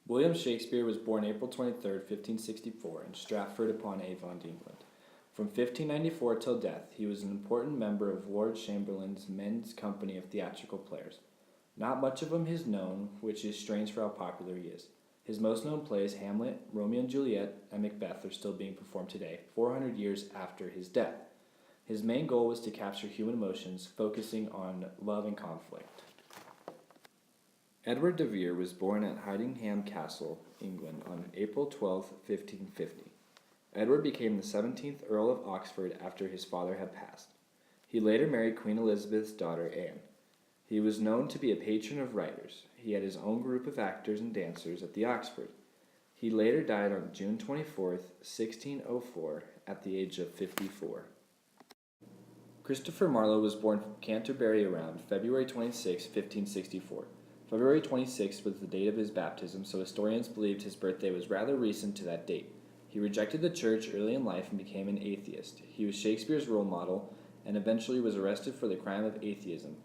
William Shakespeare was born April 23, 1564, in Stratford-upon-Avon, England. From 1594 till death, he was an important member of Lord Chamberlain's Men's Company of Theatrical Players. Not much of him is known, which is strange for how popular he is. His most known plays, Hamlet, Romeo and Juliet, and Macbeth, are still being performed today, 400 years after his death. His main goal was to capture human emotions, focusing on love and conflict. Edward de Vere was born at Hidingham Castle, England, on April 12, 1550. Edward became the 17th Earl of Oxford after his father had passed. He later married Queen Elizabeth's daughter, Anne. He was known to be a patron of writers. He had his own group of actors and dancers at the Oxford. He later died on June 24, 1604, at the age of 54. Christopher Marlowe was born from Canterbury around February 26, 1564. February 26th was the date of his baptism, so historians believed his birthday was rather recent to that date. He rejected the church early in life and became an atheist. He was Shakespeare's role model and eventually was arrested for the crime of atheism.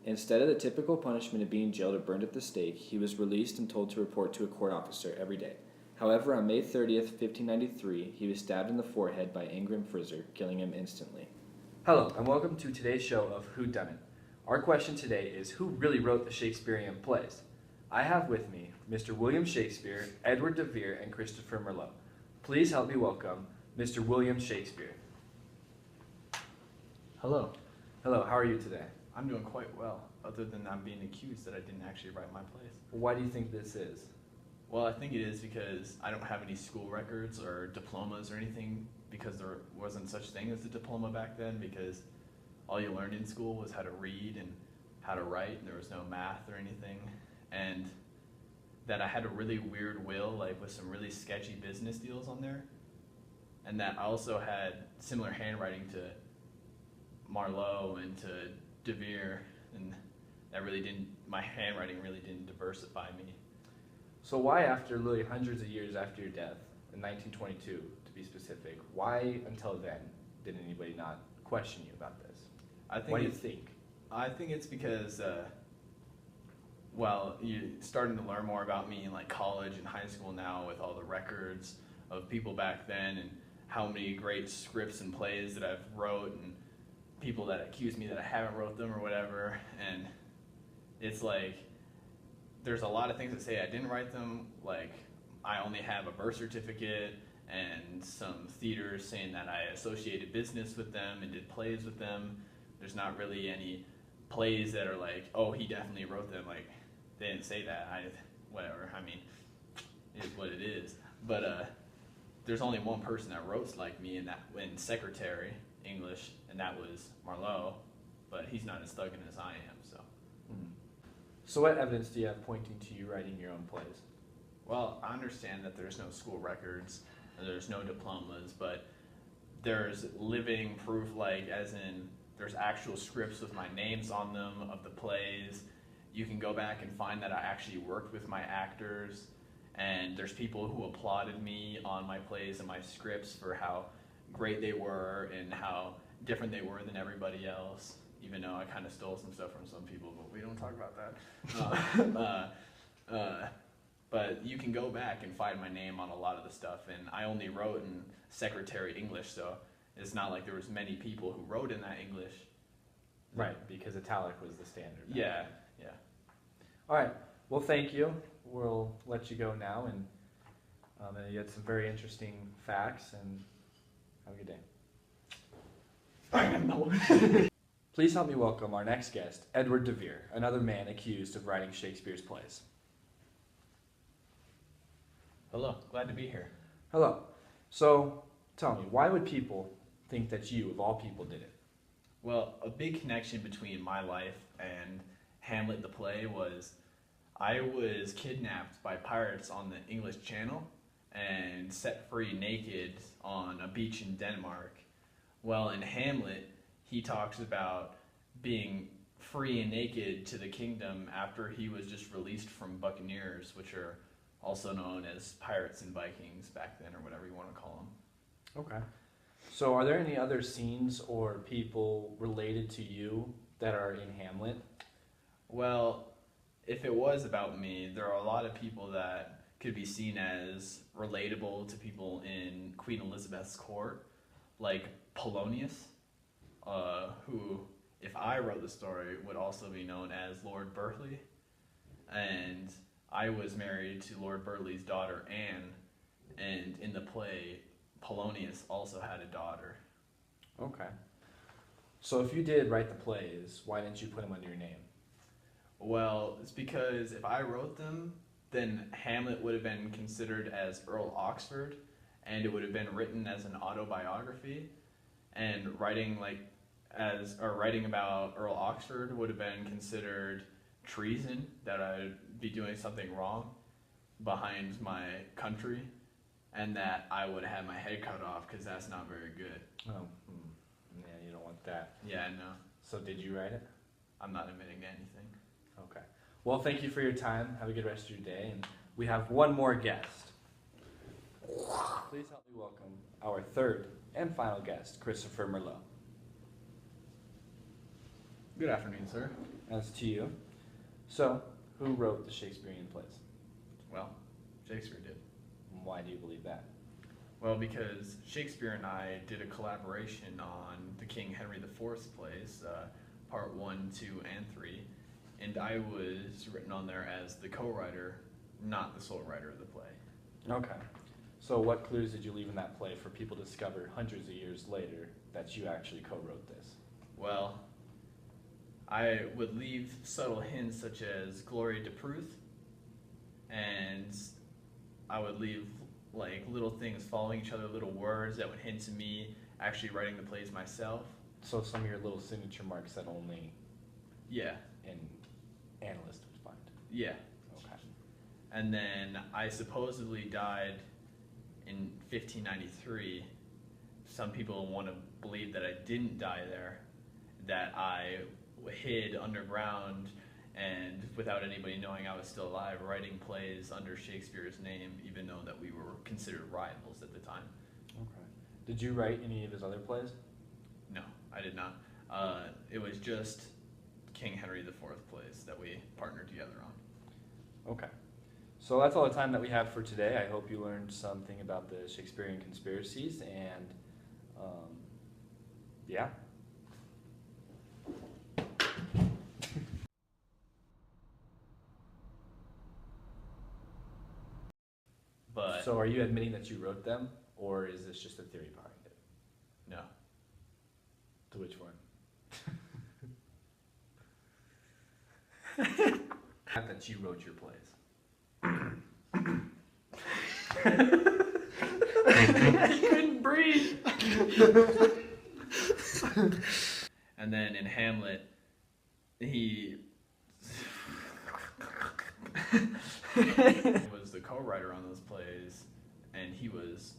Instead of the typical punishment of being jailed or burned at the stake, he was released and told to report to a court officer every day. However, on May 30th, 1593, he was stabbed in the forehead by Ingram Fraser, killing him instantly. Hello, and welcome to today's show of Who Done It. Our question today is, who really wrote the Shakespearean plays? I have with me Mr. William Shakespeare, Edward de Vere, and Christopher Marlowe. Please help me welcome Mr. William Shakespeare. Hello. Hello, how are you today? I'm doing quite well, other than I'm being accused that I didn't actually write my plays. Why do you think this is? Well, I think it is because I don't have any school records or diplomas or anything, because there wasn't such thing as a diploma back then, because all you learned in school was how to read and how to write, and there was no math or anything. And that I had a really weird will, like with some really sketchy business deals on there. And that I also had similar handwriting to Marlowe and to de Vere, and that really didn't, my handwriting really didn't diversify me. So why, after literally hundreds of years after your death, in 1922 to be specific, why until then did anybody not question you about this? What do you think? I think it's because, well, you're starting to learn more about me in like college and high school now with all the records of people back then and how many great scripts and plays that I've wrote and people that accuse me that I haven't wrote them or whatever. And it's like, there's a lot of things that say I didn't write them, like I only have a birth certificate and some theaters saying that I associated business with them and did plays with them. There's not really any plays that are like, oh, he definitely wrote them. Like, they didn't say that. Whatever. I mean, it is what it is. But there's only one person that wrote like me in secretary English, and that was Marlowe. But he's not as thugging as I am. So. Mm-hmm. So what evidence do you have pointing to you writing your own plays? Well, I understand that there's no school records, and there's no diplomas, but there's living proof, like as in there's actual scripts with my names on them of the plays. You can go back and find that I actually worked with my actors, and there's people who applauded me on my plays and my scripts for how great they were and how different they were than everybody else, even though I kind of stole some stuff from some people, but we don't talk about that. But you can go back and find my name on a lot of the stuff, and I only wrote in secretary English, so it's not like there was many people who wrote in that English. Right, because italic was the standard. Yeah. All right, well, thank you. We'll let you go now, and you had some very interesting facts, and have a good day. Please help me welcome our next guest, Edward de Vere, another man accused of writing Shakespeare's plays. Hello, glad to be here. Hello. So, tell me, why would people think that you, of all people, did it? Well, a big connection between my life and Hamlet the play was I was kidnapped by pirates on the English Channel and set free naked on a beach in Denmark. Well, in Hamlet, he talks about being free and naked to the kingdom after he was just released from buccaneers, which are also known as pirates and Vikings back then, or whatever you want to call them. Okay. So are there any other scenes or people related to you that are in Hamlet? Well, if it was about me, there are a lot of people that could be seen as relatable to people in Queen Elizabeth's court, like Polonius, who, if I wrote the story, would also be known as Lord Burleigh. And I was married to Lord Burleigh's daughter, Anne, and in the play, Polonius also had a daughter. Okay. So if you did write the plays, why didn't you put them under your name? Well, it's because if I wrote them, then Hamlet would have been considered as Earl Oxford, and it would have been written as an autobiography, and writing about Earl Oxford would have been considered treason, that I'd be doing something wrong behind my country, and that I would have had my head cut off because that's not very good. Oh, yeah, you don't want that. Yeah, no, So did you write it? I'm not admitting to anything. Okay. Well, thank you for your time. Have a good rest of your day. And we have one more guest. Please help me welcome our third and final guest, Christopher Merlot. Good afternoon, sir. As to you. So, who wrote the Shakespearean plays? Well, Shakespeare did. And why do you believe that? Well, because Shakespeare and I did a collaboration on the King Henry IV's plays, part 1, 2, and 3, and I was written on there as the co-writer, not the sole writer of the play. Okay. So what clues did you leave in that play for people to discover hundreds of years later that you actually co-wrote this? Well, I would leave subtle hints such as Gloria de Pruth, and I would leave like little things following each other, little words that would hint to me actually writing the plays myself. So some of your little signature marks that only Yeah, an analyst would find. yeah. Okay. And then I supposedly died in 1593. Some people want to believe that I didn't die there, that I hid underground and without anybody knowing I was still alive, writing plays under Shakespeare's name, even though that we were considered rivals at the time. Okay. Did you write any of his other plays? No, I did not. It was just King Henry IV plays that we partnered together on. Okay. So that's all the time that we have for today. I hope you learned something about the Shakespearean conspiracies, and yeah. But So are you admitting that you wrote them, or is this just a theory behind it? no, To which one? That you wrote your plays. he couldn't breathe. And then in Hamlet, he was the co-writer on those plays, and he was